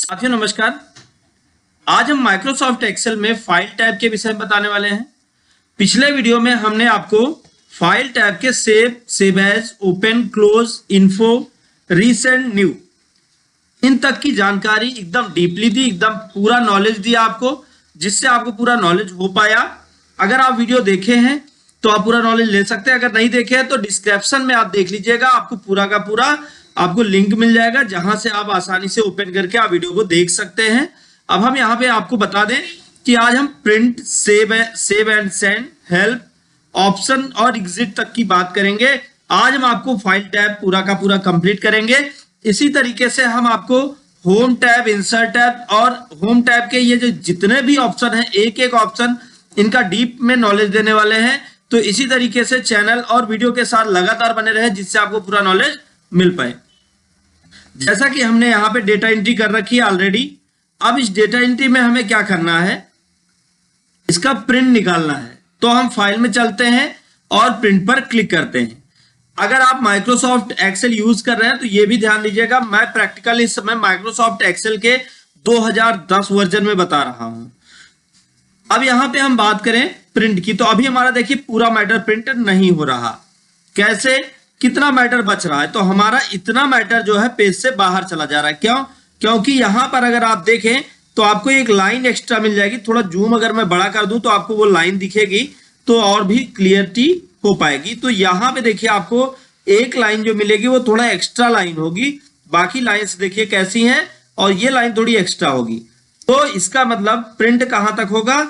साथियों नमस्कार। आज हम माइक्रोसॉफ्ट एक्सेल में फाइल टैब के विषय में बताने वाले हैं। पिछले वीडियो में हमने आपको फाइल टैब के save, save as, open, close, info, recent, new इन तक की जानकारी एकदम डीपली दी, एकदम पूरा नॉलेज दिया आपको, जिससे आपको पूरा नॉलेज हो पाया। अगर आप वीडियो देखे हैं तो आप पूरा नॉलेज ले सकते हैं, अगर नहीं देखे हैं तो डिस्क्रिप्शन में आप देख लीजिएगा, आपको पूरा का पूरा आपको लिंक मिल जाएगा जहां से आप आसानी से ओपन करके आप वीडियो को देख सकते हैं। अब हम यहाँ पे आपको बता दें कि आज हम print, save and send, help, option और एग्जिट तक की बात करेंगे। आज हम आपको फाइल टैब पूरा का पूरा कंप्लीट करेंगे। इसी तरीके से हम आपको होम टैब, इंसर्ट टैब और होम टैब के ये जो जितने भी ऑप्शन हैं, एक एक ऑप्शन इनका डीप में नॉलेज देने वाले हैं। तो इसी तरीके से चैनल और वीडियो के साथ लगातार बने रहे, जिससे आपको पूरा नॉलेज मिल पाए। जैसा कि हमने यहाँ पे डेटा एंट्री कर रखी है ऑलरेडी। अब इस डेटा एंट्री में हमें क्या करना है, इसका प्रिंट निकालना है। तो हम फाइल में चलते हैं और प्रिंट पर क्लिक करते हैं। अगर आप माइक्रोसॉफ्ट एक्सेल यूज कर रहे हैं तो ये भी ध्यान दीजिएगा, मैं प्रैक्टिकल इस समय माइक्रोसॉफ्ट एक्सेल के 2010 वर्जन में बता रहा हूं। अब यहां पे हम बात करें प्रिंट की, तो अभी हमारा देखिए पूरा मैटर प्रिंट नहीं हो रहा। कैसे, कितना मैटर बच रहा है, तो हमारा इतना मैटर जो है पेज से बाहर चला जा रहा है। क्यों? क्योंकि यहां पर अगर आप देखें तो आपको एक लाइन एक्स्ट्रा मिल जाएगी। थोड़ा जूम अगर मैं बड़ा कर दूं तो आपको वो लाइन दिखेगी, तो और भी क्लियरिटी हो पाएगी। तो यहां पे देखिए आपको एक लाइन जो मिलेगी वो थोड़ा एक्स्ट्रा लाइन होगी, बाकी लाइन्स देखिए कैसी हैं, और ये लाइन थोड़ी एक्स्ट्रा होगी। तो इसका मतलब प्रिंट कहां तक होगा,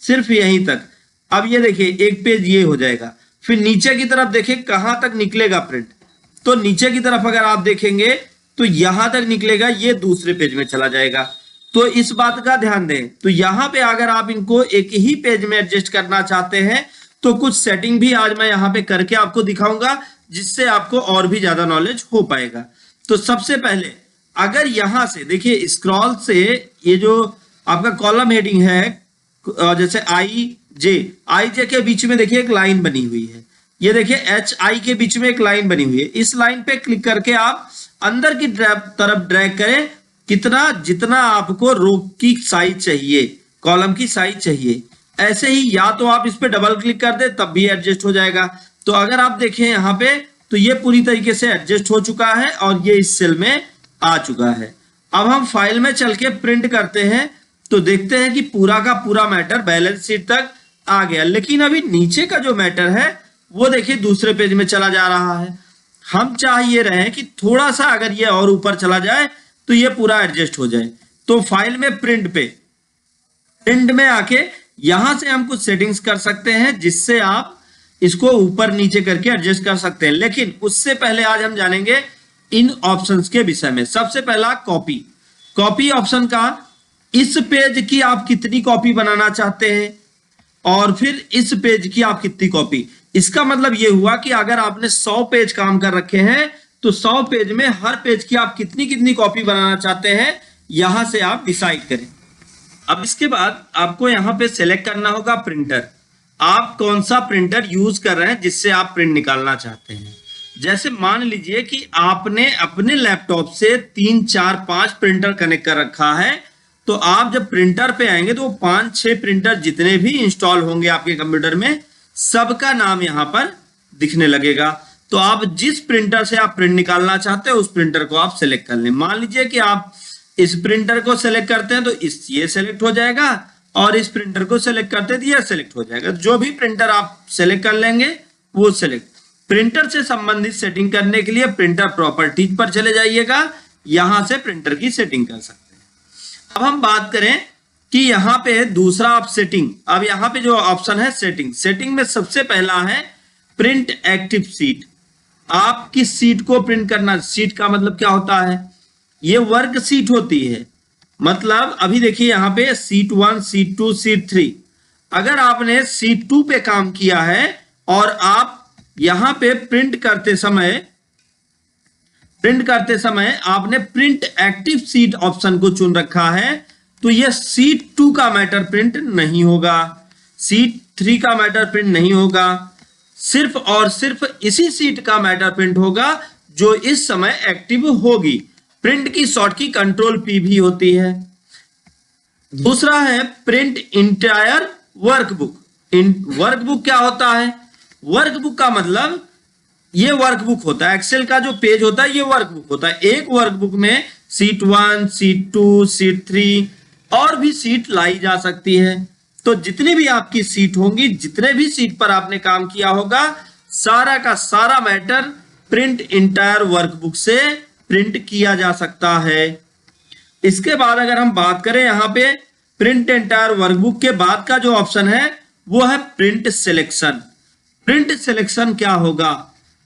सिर्फ यहीं तक। अब ये देखिए एक पेज ये हो जाएगा, फिर नीचे की तरफ देखिए कहां तक निकलेगा प्रिंट। तो नीचे की तरफ अगर आप देखेंगे तो यहां तक निकलेगा, ये दूसरे पेज में चला जाएगा। तो इस बात का ध्यान दें। तो यहां पे अगर आप इनको एक ही पेज में एडजस्ट करना चाहते हैं तो कुछ सेटिंग भी आज मैं यहां पे करके आपको दिखाऊंगा, जिससे आपको और भी ज्यादा नॉलेज हो पाएगा। तो सबसे पहले अगर यहां से देखिए स्क्रॉल से ये जो आपका कॉलम हेडिंग है, जैसे आई जे के बीच में देखिए एक लाइन बनी हुई है, ये देखिए एच आई के बीच में एक लाइन बनी हुई है। इस लाइन पे क्लिक करके आप अंदर की तरफ ड्रैग करें, कितना, जितना आपको रो की साइज चाहिए, कॉलम की साइज चाहिए। ऐसे ही या तो आप इस पे डबल क्लिक कर दे तब भी एडजस्ट हो जाएगा। तो अगर आप देखें यहाँ पे तो ये पूरी तरीके से एडजस्ट हो चुका है और ये इस सेल में आ चुका है। अब हम फाइल में चल के प्रिंट करते हैं तो देखते हैं कि पूरा का पूरा मैटर बैलेंस शीट तक आ गया, लेकिन अभी नीचे का जो मैटर है वो देखिए दूसरे पेज में चला जा रहा है। हम चाहिए रहे कि थोड़ा सा अगर ये और ऊपर चला जाए तो ये पूरा एडजस्ट हो जाए। तो फाइल में प्रिंट में आके यहां से हम कुछ सेटिंग्स कर सकते हैं, जिससे आप इसको ऊपर नीचे करके एडजस्ट कर सकते हैं। लेकिन उससे पहले आज हम जानेंगे इन ऑप्शंस के विषय में। सबसे पहला कॉपी ऑप्शन का, इस पेज की आप कितनी कॉपी बनाना चाहते हैं और फिर इस पेज की आप कितनी कॉपी। इसका मतलब यह हुआ कि अगर आपने 100 पेज काम कर रखे हैं तो 100 पेज में हर पेज की आप कितनी कितनी कॉपी बनाना चाहते हैं, यहां से आप डिसाइड करें। अब इसके बाद आपको यहां पे सेलेक्ट करना होगा प्रिंटर। आप कौन सा प्रिंटर यूज कर रहे हैं जिससे आप प्रिंट निकालना चाहते हैं। जैसे मान लीजिए कि आपने अपने लैपटॉप से 3, 4, 5 प्रिंटर कनेक्ट कर रखा है, तो आप जब प्रिंटर पे आएंगे तो 5-6 प्रिंटर जितने भी इंस्टॉल होंगे आपके कंप्यूटर में, सबका नाम यहां पर दिखने लगेगा। तो आप जिस प्रिंटर से आप प्रिंट निकालना चाहते हैं उस प्रिंटर को आप सेलेक्ट कर लें। मान लीजिए कि आप इस प्रिंटर को सेलेक्ट करते हैं तो ये सेलेक्ट हो जाएगा, और इस प्रिंटर को सेलेक्ट करते हैं तो ये सेलेक्ट हो जाएगा। जो भी प्रिंटर आप सेलेक्ट कर लेंगे वो सेलेक्ट। प्रिंटर से संबंधित सेटिंग करने के लिए प्रिंटर प्रॉपर्टीज पर चले जाइएगा, यहां से प्रिंटर की सेटिंग कर सकते हैं। अब हम बात करें कि यहां पे दूसरा आप सेटिंग, अब यहां पे जो ऑप्शन है सेटिंग में सबसे पहला है प्रिंट एक्टिव सीट। आप किस सीट को प्रिंट करना, सीट का मतलब क्या होता है, ये वर्क सीट होती है। मतलब अभी देखिए यहां पे सीट 1, सीट 2, सीट 3। अगर आपने सीट 2 पे काम किया है और आप यहां पे प्रिंट करते समय आपने प्रिंट एक्टिव सीट ऑप्शन को चुन रखा है, तो यह सीट 2 का मैटर प्रिंट नहीं होगा, सीट 3 का मैटर प्रिंट नहीं होगा। सिर्फ और सिर्फ इसी सीट का मैटर प्रिंट होगा जो इस समय एक्टिव होगी। प्रिंट की शॉर्ट की कंट्रोल पी भी होती है। दूसरा है प्रिंट इंटायर वर्कबुक। वर्कबुक क्या होता है? वर्कबुक का मतलब ये वर्कबुक होता है, एक्सेल का जो पेज होता है ये वर्कबुक होता है। एक वर्कबुक में शीट 1, शीट 2, शीट 3 और भी शीट लाई जा सकती है। तो जितनी भी आपकी शीट होंगी, जितने भी शीट पर आपने काम किया होगा, सारा का सारा मैटर प्रिंट इंटायर वर्कबुक से प्रिंट किया जा सकता है। इसके बाद अगर हम बात करें यहाँ पे प्रिंट इंटायर वर्कबुक के बाद का जो ऑप्शन है वो है प्रिंट सिलेक्शन। प्रिंट सिलेक्शन क्या होगा?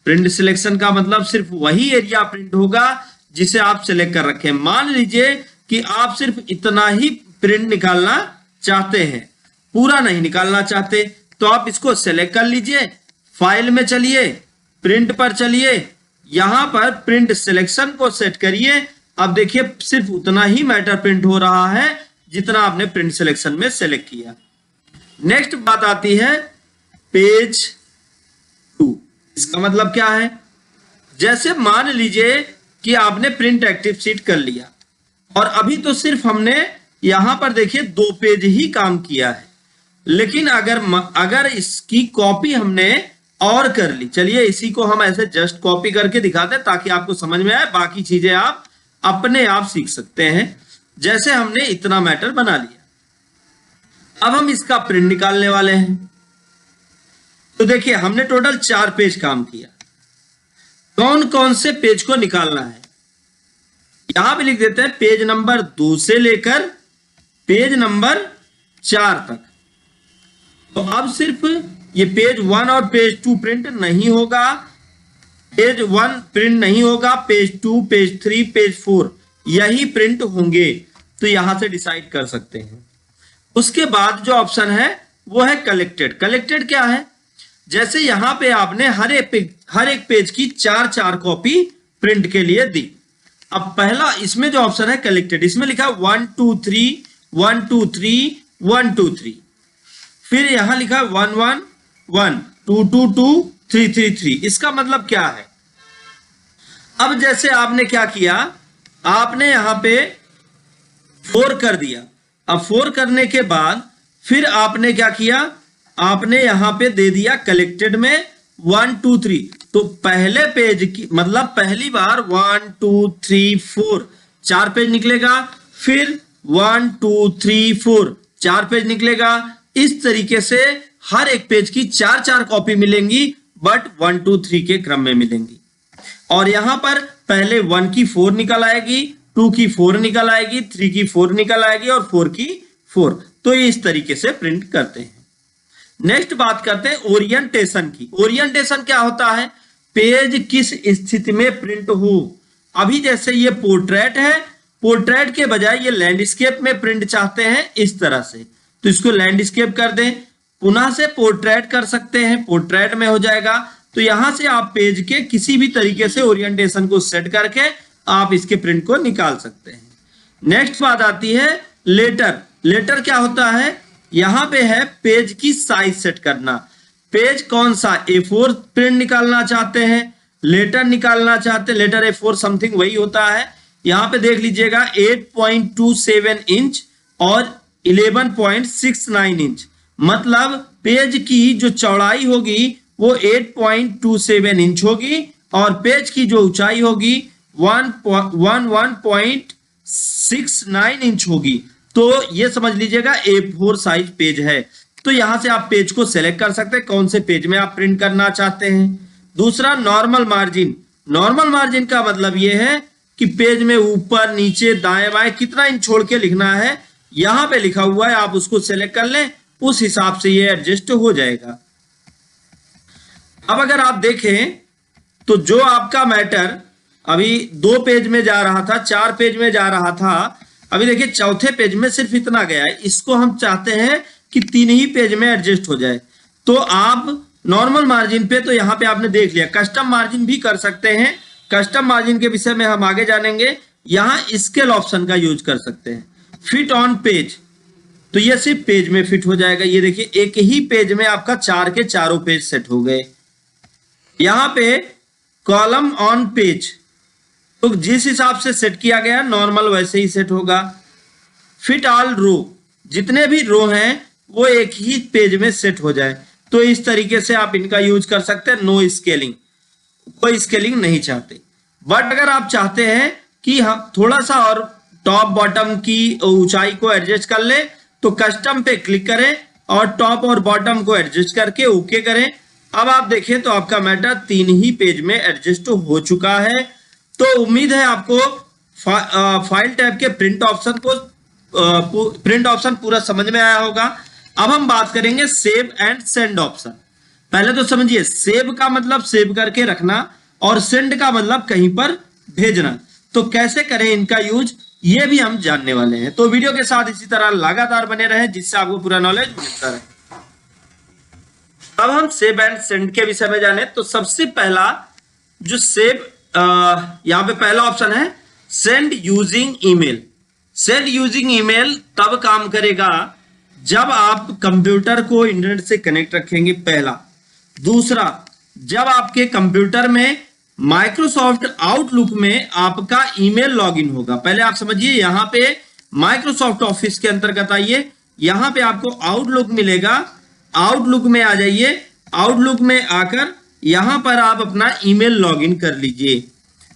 प्रिंट सिलेक्शन का मतलब सिर्फ वही एरिया प्रिंट होगा जिसे आप सिलेक्ट कर रखे हैं। मान लीजिए कि आप सिर्फ इतना ही प्रिंट निकालना चाहते हैं, पूरा नहीं निकालना चाहते, तो आप इसको सिलेक्ट कर लीजिए, फाइल में चलिए, प्रिंट पर चलिए, यहां पर प्रिंट सिलेक्शन को सेट करिए। अब देखिए सिर्फ उतना ही मैटर प्रिंट हो रहा है जितना आपने प्रिंट सिलेक्शन में सेलेक्ट किया। नेक्स्ट बात आती है पेज 2। इसका मतलब क्या है? जैसे मान लीजिए कि आपने प्रिंट एक्टिव शीट कर लिया और अभी तो सिर्फ हमने यहां पर देखिए 2 पेज ही काम किया है, लेकिन अगर इसकी कॉपी हमने और कर ली, चलिए इसी को हम ऐसे जस्ट कॉपी करके दिखाते हैं ताकि आपको समझ में आए, बाकी चीजें आप अपने आप सीख सकते हैं। जैसे हमने इतना मैटर बना लिया, अब हम इसका प्रिंट निकालने वाले हैं। तो देखिए हमने टोटल 4 पेज काम किया। कौन कौन से पेज को निकालना है यहां पे लिख देते हैं, पेज नंबर 2 से लेकर पेज नंबर 4 तक। तो अब सिर्फ ये पेज 1 और पेज 2 प्रिंट नहीं होगा, पेज 1 प्रिंट नहीं होगा, पेज 2, पेज 3, पेज 4 यही प्रिंट होंगे। तो यहां से डिसाइड कर सकते हैं। उसके बाद जो ऑप्शन है वो है कलेक्टेड। कलेक्टेड क्या है? जैसे यहां पे आपने हर एक पेज की 4-4 कॉपी प्रिंट के लिए दी। अब पहला इसमें जो ऑप्शन है कलेक्टेड, इसमें लिखा 1 2 3 1 2 3 1 2 3, फिर यहां लिखा 1 1 1 2 2 2 3 3 3। इसका मतलब क्या है? अब जैसे आपने क्या किया, आपने यहां पे 4 कर दिया। अब 4 करने के बाद फिर आपने क्या किया, आपने यहां पे दे दिया कलेक्टेड में 1 2 3। तो पहले पेज की मतलब पहली बार 1 2 3 4 4 पेज निकलेगा, फिर 1 2 3 4 4 पेज निकलेगा। इस तरीके से हर एक पेज की 4-4 कॉपी मिलेंगी, बट 1 2 3 के क्रम में मिलेंगी। और यहां पर पहले 1 की 4 निकल आएगी, 2 की 4 निकल आएगी, 3 की 4 निकल आएगी और 4 की 4। तो ये इस तरीके से प्रिंट करते हैं। नेक्स्ट बात करते हैं ओरिएंटेशन की। ओरिएंटेशन क्या होता है? पेज किस स्थिति में प्रिंट हो। अभी जैसे ये पोर्ट्रेट है, पोर्ट्रेट के बजाय ये लैंडस्केप में प्रिंट चाहते हैं इस तरह से, तो इसको लैंडस्केप कर दें। पुनः से पोर्ट्रेट कर सकते हैं, पोर्ट्रेट में हो जाएगा। तो यहां से आप पेज के किसी भी तरीके से ओरिएंटेशन को सेट करके आप इसके प्रिंट को निकाल सकते हैं। नेक्स्ट बात आती है लेटर। लेटर क्या होता है? यहां पे है पेज की साइज सेट करना। पेज कौन सा, A4 प्रिंट निकालना चाहते हैं, लेटर निकालना चाहते हैं, लेटर A4 समथिंग वही होता है। यहां पे देख लीजिएगा 8.27 इंच और 11.69 इंच, मतलब पेज की जो चौड़ाई होगी वो 8.27 इंच होगी और पेज की जो ऊंचाई होगी 11.69 इंच होगी। तो ये समझ लीजिएगा A4 साइज पेज है। तो यहां से आप पेज को सेलेक्ट कर सकते हैं कौन से पेज में आप प्रिंट करना चाहते हैं। दूसरा नॉर्मल मार्जिन। नॉर्मल मार्जिन का मतलब यह है कि पेज में ऊपर नीचे दाएं बाएं कितना इंच छोड़ के लिखना है, यहां पे लिखा हुआ है, आप उसको सेलेक्ट कर लें, उस हिसाब से ये एडजस्ट हो जाएगा। अब अगर आप देखें तो जो आपका मैटर अभी 2 पेज में जा रहा था, 4 पेज में जा रहा था, अभी देखिए चौथे पेज में सिर्फ इतना गया है। इसको हम चाहते हैं कि 3 ही पेज में एडजस्ट हो जाए। तो आप नॉर्मल मार्जिन पे, तो यहां पे आपने देख लिया, कस्टम मार्जिन भी कर सकते हैं। कस्टम मार्जिन के विषय में हम आगे जानेंगे। यहां स्केल ऑप्शन का यूज कर सकते हैं। फिट ऑन पेज, तो ये सिर्फ पेज में फिट हो जाएगा। ये देखिए एक ही पेज में आपका 4 के चारों पेज सेट हो गए। यहां पे कॉलम ऑन पेज, तो जिस हिसाब से सेट किया गया नॉर्मल वैसे ही सेट होगा। फिट ऑल रो, जितने भी रो हैं वो एक ही पेज में सेट हो जाए, तो इस तरीके से आप इनका यूज कर सकते हैं। नो स्केलिंग, कोई स्केलिंग नहीं चाहते। बट अगर आप चाहते हैं कि हम थोड़ा सा और टॉप बॉटम की ऊंचाई को एडजस्ट कर ले, तो कस्टम पे क्लिक करें और टॉप और बॉटम को एडजस्ट करके ओके करें। अब आप देखें तो आपका मैटर 3 ही पेज में एडजस्ट हो चुका है। तो उम्मीद है आपको फाइल टैब के प्रिंट ऑप्शन पूरा समझ में आया होगा। अब हम बात करेंगे सेव एंड सेंड ऑप्शन। पहले तो समझिए, सेव का मतलब सेव करके रखना और सेंड का मतलब कहीं पर भेजना। तो कैसे करें इनका यूज, ये भी हम जानने वाले हैं। तो वीडियो के साथ इसी तरह लगातार बने रहें, जिससे आपको पूरा नॉलेज मिलता रहे। अब हम सेव एंड सेंड के विषय में जाने, तो सबसे पहला जो सेव, यहाँ पे पहला ऑप्शन है send using email. Send using email तब काम करेगा जब आप कंप्यूटर को इंटरनेट से कनेक्ट रखेंगे, पहला। दूसरा, जब आपके कंप्यूटर में माइक्रोसॉफ्ट आउटलुक में आपका ईमेल लॉगिन होगा। पहले आप समझिए, यहां पे माइक्रोसॉफ्ट ऑफिस के अंतर्गत आइए, यहां पे आपको आउटलुक मिलेगा। आउटलुक में आ जाइए, आउटलुक में आकर यहां पर आप अपना ईमेल लॉगिन कर लीजिए।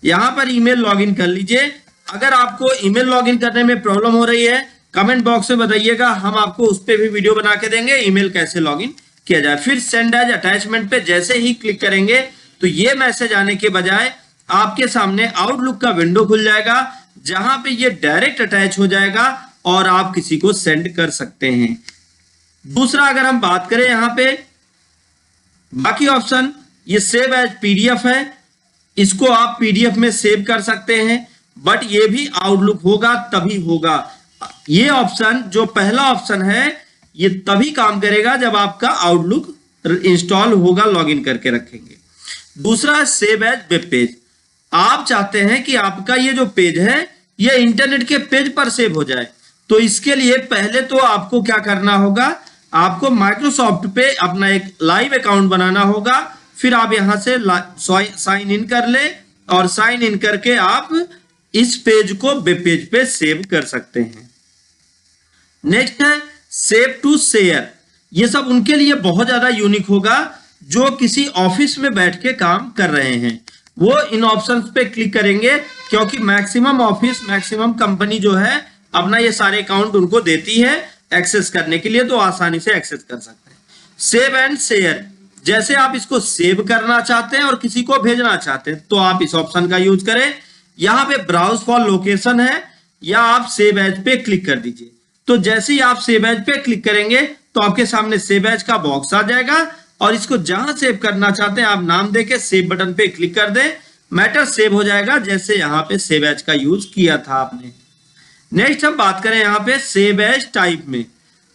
यहां पर ईमेल लॉगिन कर लीजिए। अगर आपको ईमेल लॉगिन करने में प्रॉब्लम हो रही है, कमेंट बॉक्स में बताइएगा, हम आपको उस पर भी वीडियो बना के देंगे ईमेल कैसे लॉगिन किया जाए। फिर सेंड एज अटैचमेंट पे जैसे ही क्लिक करेंगे तो ये मैसेज आने के बजाय आपके सामने आउटलुक का विंडो खुल जाएगा, जहां पे ये डायरेक्ट अटैच हो जाएगा और आप किसी को सेंड कर सकते हैं। दूसरा, अगर हम बात करें यहां पे बाकी ऑप्शन, ये सेव एज पीडीएफ है, इसको आप पीडीएफ में सेव कर सकते हैं, बट ये भी आउटलुक होगा तभी होगा। ये ऑप्शन जो पहला ऑप्शन है ये तभी काम करेगा जब आपका आउटलुक इंस्टॉल होगा, लॉगिन करके रखेंगे। दूसरा, सेव एज वेब पेज। आप चाहते हैं कि आपका ये जो पेज है ये इंटरनेट के पेज पर सेव हो जाए, तो इसके लिए पहले तो आपको क्या करना होगा, आपको माइक्रोसॉफ्ट पे अपना एक लाइव अकाउंट बनाना होगा। फिर आप यहां से साइन इन कर ले और साइन इन करके आप इस पेज को वेब पेज पे सेव कर सकते हैं। नेक्स्ट है सेव टू शेयर। ये सब उनके लिए बहुत ज्यादा यूनिक होगा जो किसी ऑफिस में बैठ के काम कर रहे हैं। वो इन ऑप्शंस पे क्लिक करेंगे, क्योंकि मैक्सिमम ऑफिस, मैक्सिमम कंपनी जो है अपना ये सारे अकाउंट उनको देती है एक्सेस करने के लिए, तो आसानी से एक्सेस कर सकते हैं। सेव एंड शेयर, जैसे आप इसको सेव करना चाहते हैं और किसी को भेजना चाहते हैं तो आप इस ऑप्शन का यूज करें। यहां पे ब्राउज फॉर लोकेशन है, या आप सेव एज पे क्लिक कर दीजिए। तो जैसे ही आप सेव एज पे क्लिक करेंगे तो आपके सामने सेव एज का बॉक्स आ जाएगा, और इसको जहां सेव करना चाहते हैं आप नाम देके सेव बटन पे क्लिक कर दें, मैटर सेव हो जाएगा, जैसे यहाँ पे सेव एज का यूज किया था आपने। नेक्स्ट हम बात करें यहाँ पे सेव एज टाइप में,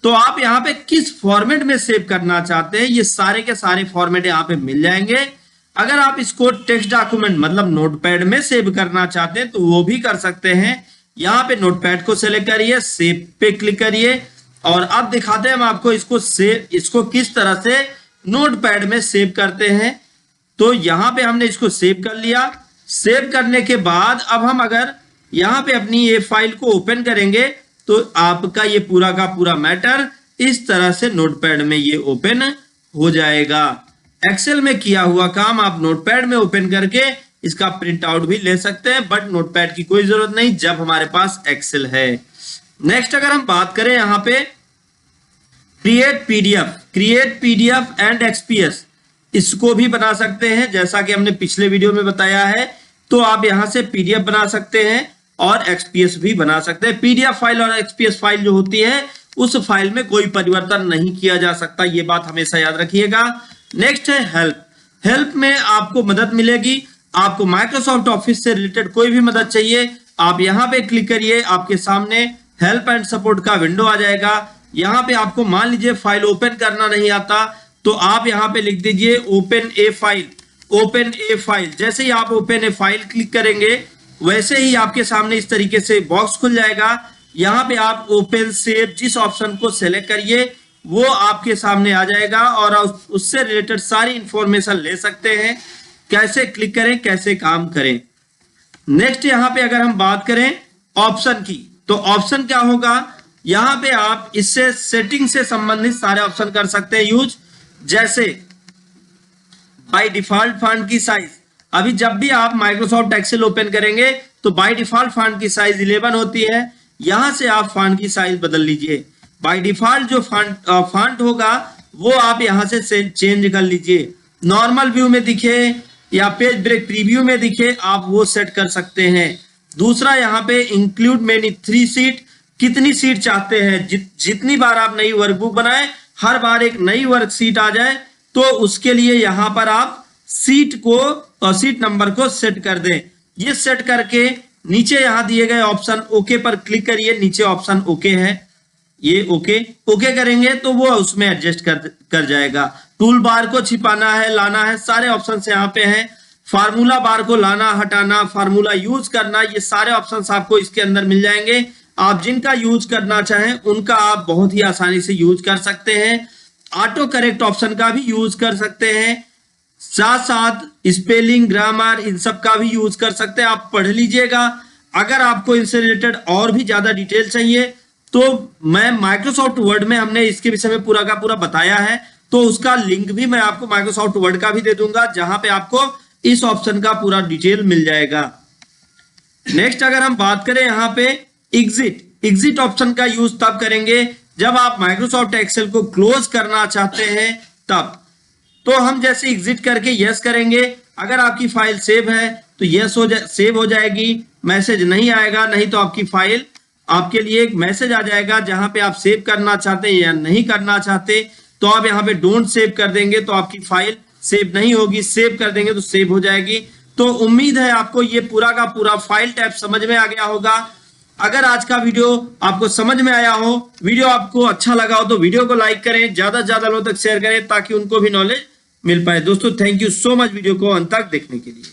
तो आप यहाँ पे किस फॉर्मेट में सेव करना चाहते हैं, ये सारे के सारे फॉर्मेट यहाँ पे मिल जाएंगे। अगर आप इसको टेक्स्ट डॉक्यूमेंट मतलब नोटपैड में सेव करना चाहते हैं तो वो भी कर सकते हैं। यहाँ पे नोटपैड को सेलेक्ट करिए, सेव पे क्लिक करिए, और अब दिखाते हैं हम आपको इसको किस तरह से नोटपैड में सेव करते हैं। तो यहाँ पे हमने इसको सेव कर लिया। सेव करने के बाद अब हम अगर यहाँ पे अपनी ये फाइल को ओपन करेंगे तो आपका ये पूरा का पूरा मैटर इस तरह से नोटपैड में ये ओपन हो जाएगा। एक्सेल में किया हुआ काम आप नोटपैड में ओपन करके इसका प्रिंट आउट भी ले सकते हैं, बट नोटपैड की कोई जरूरत नहीं जब हमारे पास एक्सेल है। नेक्स्ट अगर हम बात करें यहाँ पे क्रिएट पीडीएफ एंड एक्सपीएस, इसको भी बना सकते हैं जैसा कि हमने पिछले वीडियो में बताया है। तो आप यहां से पीडीएफ बना सकते हैं और एक्सपीएस भी बना सकते हैं। पीडीएफ फाइल और एक्सपीएस फाइल जो होती है उस फाइल में कोई परिवर्तन नहीं किया जा सकता, ये बात हमेशा याद रखिएगा। नेक्स्ट है हेल्प में आपको मदद मिलेगी। आपको माइक्रोसॉफ्ट ऑफिस से रिलेटेड कोई भी मदद चाहिए, आप यहाँ पे क्लिक करिए, आपके सामने हेल्प एंड सपोर्ट का विंडो आ जाएगा। यहाँ पे आपको मान लीजिए फाइल ओपन करना नहीं आता, तो आप यहाँ पे लिख दीजिए ओपन ए फाइल। जैसे ही आप ओपन ए फाइल क्लिक करेंगे वैसे ही आपके सामने इस तरीके से बॉक्स खुल जाएगा। यहाँ पे आप ओपन सेव जिस ऑप्शन को सेलेक्ट करिए वो आपके सामने आ जाएगा, और उससे रिलेटेड सारी इंफॉर्मेशन ले सकते हैं, कैसे क्लिक करें, कैसे काम करें। नेक्स्ट यहाँ पे अगर हम बात करें ऑप्शन की, तो ऑप्शन क्या होगा, यहाँ पे आप इससे सेटिंग से संबंधित सारे ऑप्शन कर सकते हैं यूज। जैसे बाय डिफॉल्ट फॉन्ट की साइज, अभी जब भी आप माइक्रोसॉफ्ट एक्सेल ओपन करेंगे तो बाय डिफॉल्ट फॉन्ट की साइज 11 होती है। यहां से आप फॉन्ट की साइज बदल लीजिए। बाय डिफॉल्ट जो फॉन्ट होगा वो आप यहां से चेंज कर लीजिए। नॉर्मल व्यू में दिखे या पेज ब्रेक प्रीव्यू में दिखे, आप वो सेट कर सकते हैं। दूसरा यहाँ पे इंक्लूड मेनी 3 सीट, कितनी सीट चाहते हैं, जितनी बार आप नई वर्कबुक बनाए हर बार एक नई वर्कशीट आ जाए, तो उसके लिए यहां पर आप सीट नंबर को सेट कर दें। ये सेट करके नीचे यहां दिए गए ऑप्शन ओके पर क्लिक करिए। नीचे ऑप्शन ओके है, ये ओके करेंगे तो वो उसमें एडजस्ट कर जाएगा। टूल बार को छिपाना है, लाना है, सारे ऑप्शन यहाँ पे हैं। फार्मूला बार को लाना हटाना, फार्मूला यूज करना, ये सारे ऑप्शन आपको इसके अंदर मिल जाएंगे। आप जिनका यूज करना चाहें उनका आप बहुत ही आसानी से यूज कर सकते हैं। ऑटो करेक्ट ऑप्शन का भी यूज कर सकते हैं, साथ साथ स्पेलिंग ग्रामर इन सब का भी यूज कर सकते हैं। आप पढ़ लीजिएगा। अगर आपको इनसे रिलेटेड और भी ज्यादा डिटेल चाहिए तो मैं माइक्रोसॉफ्ट वर्ड में हमने इसके विषय में पूरा का पूरा बताया है, तो उसका लिंक भी मैं आपको माइक्रोसॉफ्ट वर्ड का भी दे दूंगा, जहां पे आपको इस ऑप्शन का पूरा डिटेल मिल जाएगा। नेक्स्ट अगर हम बात करें यहाँ पे एग्जिट ऑप्शन का यूज तब करेंगे जब आप माइक्रोसॉफ्ट एक्सेल को क्लोज करना चाहते हैं तब। तो हम जैसे एग्जिट करके यस करेंगे, अगर आपकी फाइल सेव है तो यस सेव हो जाएगी, मैसेज नहीं आएगा, नहीं तो आपकी फाइल आपके लिए एक मैसेज आ जाएगा जहां पे आप सेव करना चाहते हैं या नहीं करना चाहते। तो आप यहाँ पे डोंट सेव कर देंगे तो आपकी फाइल सेव नहीं होगी, सेव कर देंगे तो सेव हो जाएगी। तो उम्मीद है आपको ये पूरा का पूरा फाइल टाइप समझ में आ गया होगा। अगर आज का वीडियो आपको समझ में आया हो, वीडियो आपको अच्छा लगा हो, तो वीडियो को लाइक करें, ज्यादा से ज्यादा लोगों तक शेयर करें ताकि उनको भी नॉलेज मिल पाए। दोस्तों thank you so much video को अंत तक देखने के लिए।